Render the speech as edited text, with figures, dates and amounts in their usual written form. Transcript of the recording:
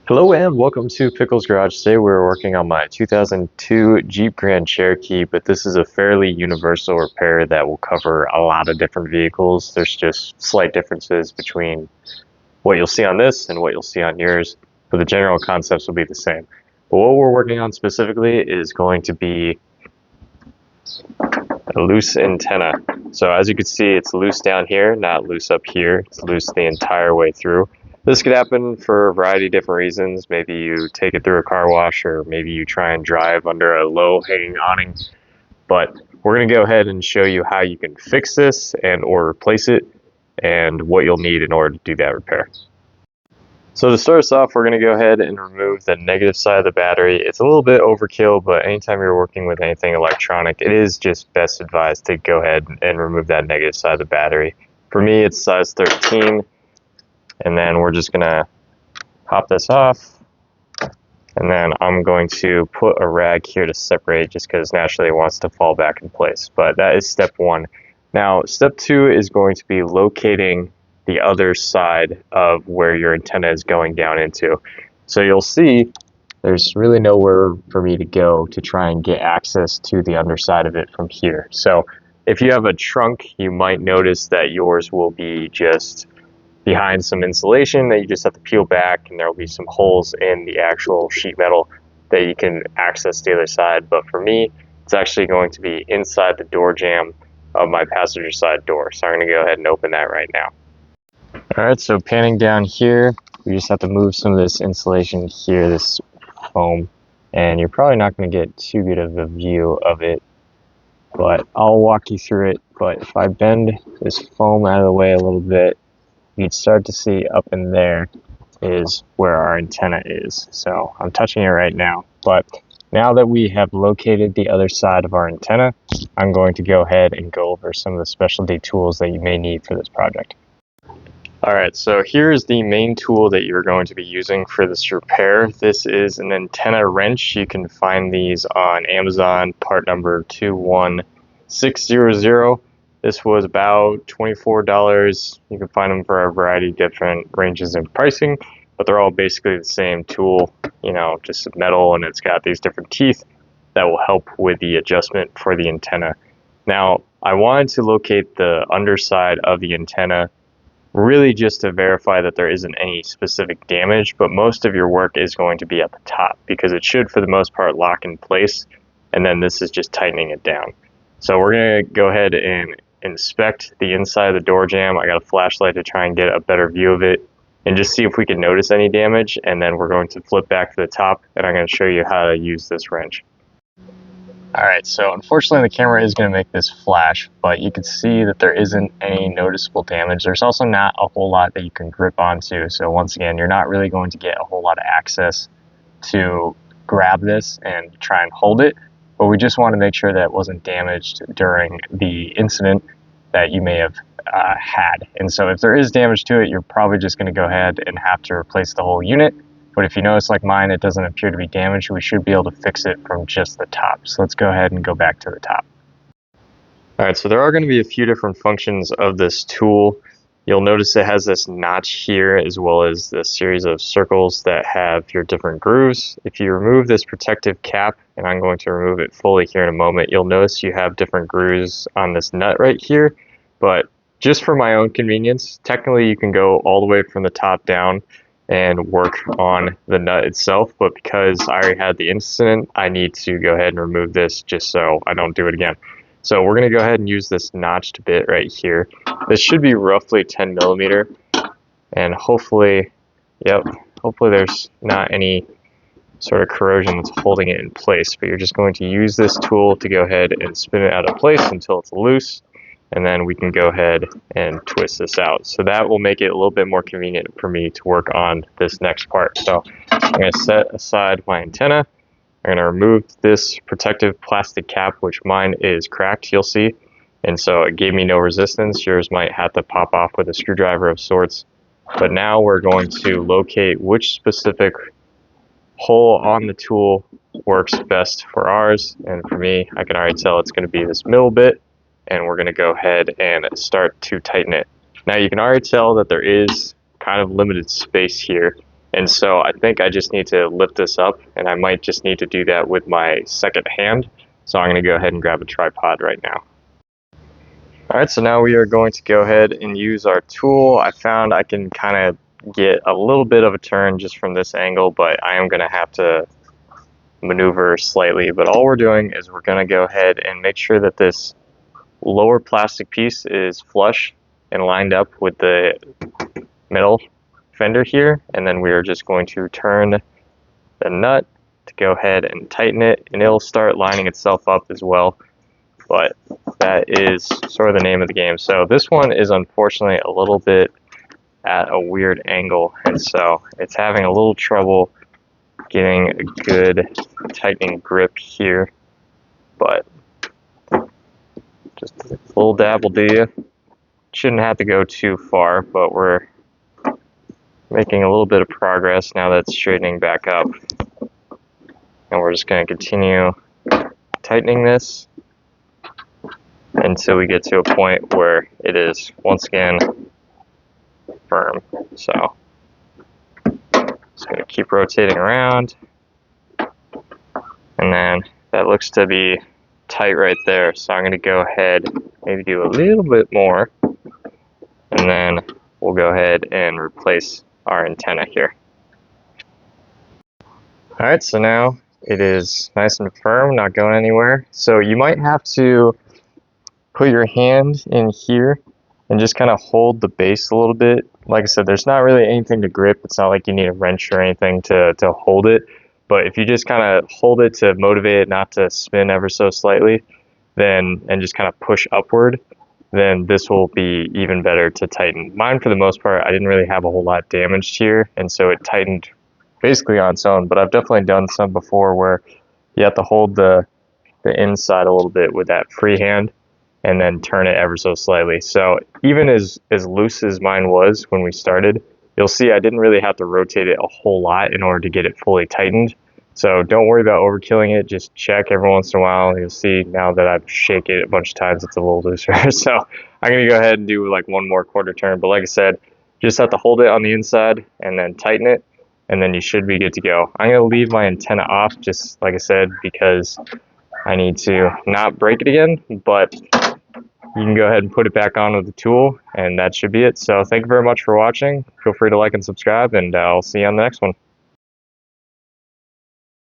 Hello and welcome to Pickle's Garage. Today we're working on my 2002 Jeep Grand Cherokee, but this is a fairly universal repair that will cover a lot of different vehicles. There's just slight differences between what you'll see on this and what you'll see on yours, but the general concepts will be the same. But what we're working on specifically is going to be a loose antenna. So as you can see, it's loose down here, not loose up here. It's loose the entire way through. This could happen for a variety of different reasons. Maybe you take it through a car wash, or maybe you try and drive under a low hanging awning. But we're going to go ahead and show you how you can fix this and or replace it and what you'll need in order to do that repair. So to start us off, we're going to go ahead and remove the negative side of the battery. It's a little bit overkill, but anytime you're working with anything electronic, it is just best advised to go ahead and remove that negative side of the battery. For me, it's size 13. And then we're just gonna pop this off, and then I'm going to put a rag here to separate just because naturally it wants to fall back in place. But that is step one. Now step two is going to be locating the other side of where your antenna is going down into. So you'll see there's really nowhere for me to go to try and get access to the underside of it from here. So if you have a trunk, you might notice that yours will be just behind some insulation that you just have to peel back, and there will be some holes in the actual sheet metal that you can access the other side. But for me, it's actually going to be inside the door jamb of my passenger side door. So I'm going to go ahead and open that right now. Alright, so panning down here, we just have to move some of this insulation here, this foam, and you're probably not going to get too good of a view of it, but I'll walk you through it. But if I bend this foam out of the way a little bit, you'd start to see up in there is where our antenna is. So I'm touching it right now. But now that we have located the other side of our antenna, I'm going to go ahead and go over some of the specialty tools that you may need for this project. Alright, so here's the main tool that you're going to be using for this repair. This is an antenna wrench. You can find these on Amazon, part number 21600. This was about $24. You can find them for a variety of different ranges in pricing, but they're all basically the same tool, just metal, and it's got these different teeth that will help with the adjustment for the antenna. Now, I wanted to locate the underside of the antenna really just to verify that there isn't any specific damage, but most of your work is going to be at the top because it should, for the most part, lock in place, and then this is just tightening it down. So we're going to go ahead and inspect the inside of the door jamb. I got a flashlight to try and get a better view of it and just see if we can notice any damage, and then we're going to flip back to the top and I'm going to show you how to use this wrench. Alright, so unfortunately the camera is going to make this flash, but you can see that there isn't any noticeable damage. There's also not a whole lot that you can grip onto, so once again, you're not really going to get a whole lot of access to grab this and try and hold it. But we just want to make sure that it wasn't damaged during the incident that you may have had. And so if there is damage to it, you're probably just going to go ahead and have to replace the whole unit. But if you notice, like mine, it doesn't appear to be damaged, we should be able to fix it from just the top. So let's go ahead and go back to the top. Alright, so there are going to be a few different functions of this tool. You'll notice it has this notch here, as well as this series of circles that have your different grooves. If you remove this protective cap, and I'm going to remove it fully here in a moment, you'll notice you have different grooves on this nut right here. But just for my own convenience, technically you can go all the way from the top down and work on the nut itself. But because I already had the incident, I need to go ahead and remove this just so I don't do it again. So we're going to go ahead and use this notched bit right here. This should be roughly 10 millimeter, and hopefully there's not any sort of corrosion that's holding it in place. But you're just going to use this tool to go ahead and spin it out of place until it's loose, and then we can go ahead and twist this out. So that will make it a little bit more convenient for me to work on this next part. So I'm going to set aside my antenna. I'm going to remove this protective plastic cap, which mine is cracked, you'll see. And so it gave me no resistance. Yours might have to pop off with a screwdriver of sorts. But now we're going to locate which specific hole on the tool works best for ours. And for me, I can already tell it's going to be this middle bit. And we're going to go ahead and start to tighten it. Now you can already tell that there is kind of limited space here. And so I think I just need to lift this up, and I might just need to do that with my second hand. So I'm going to go ahead and grab a tripod right now. All right, so now we are going to go ahead and use our tool. I found I can kind of get a little bit of a turn just from this angle, but I am going to have to maneuver slightly. But all we're doing is we're going to go ahead and make sure that this lower plastic piece is flush and lined up with the middle fender here, and then we are just going to turn the nut to go ahead and tighten it, and it'll start lining itself up as well. But that is sort of the name of the game. So this one is unfortunately a little bit at a weird angle, and so it's having a little trouble getting a good tightening grip here, but just a little dab will do you. Shouldn't have to go too far, but we're making a little bit of progress now that it's straightening back up. And we're just going to continue tightening this until we get to a point where it is once again firm. So just going to keep rotating around, and then that looks to be tight right there. So I'm going to go ahead, maybe do a little bit more, and then we'll go ahead and replace our antenna here. Alright, so now it is nice and firm, not going anywhere. So you might have to put your hand in here and just kind of hold the base a little bit. Like I said, there's not really anything to grip. It's not like you need a wrench or anything to hold it. But if you just kind of hold it to motivate it not to spin ever so slightly, then and just kind of push upward, then this will be even better to tighten. Mine, for the most part, I didn't really have a whole lot damaged here, and so it tightened basically on its own. But I've definitely done some before where you have to hold the inside a little bit with that free hand and then turn it ever so slightly. So even as loose as mine was when we started, you'll see I didn't really have to rotate it a whole lot in order to get it fully tightened. So don't worry about overkilling it. Just check every once in a while. You'll see now that I've shaken it a bunch of times, it's a little looser. So I'm going to go ahead and do like one more quarter turn. But like I said, just have to hold it on the inside and then tighten it, and then you should be good to go. I'm going to leave my antenna off, just like I said, because I need to not break it again. But you can go ahead and put it back on with the tool, and that should be it. So thank you very much for watching. Feel free to like and subscribe, and I'll see you on the next one.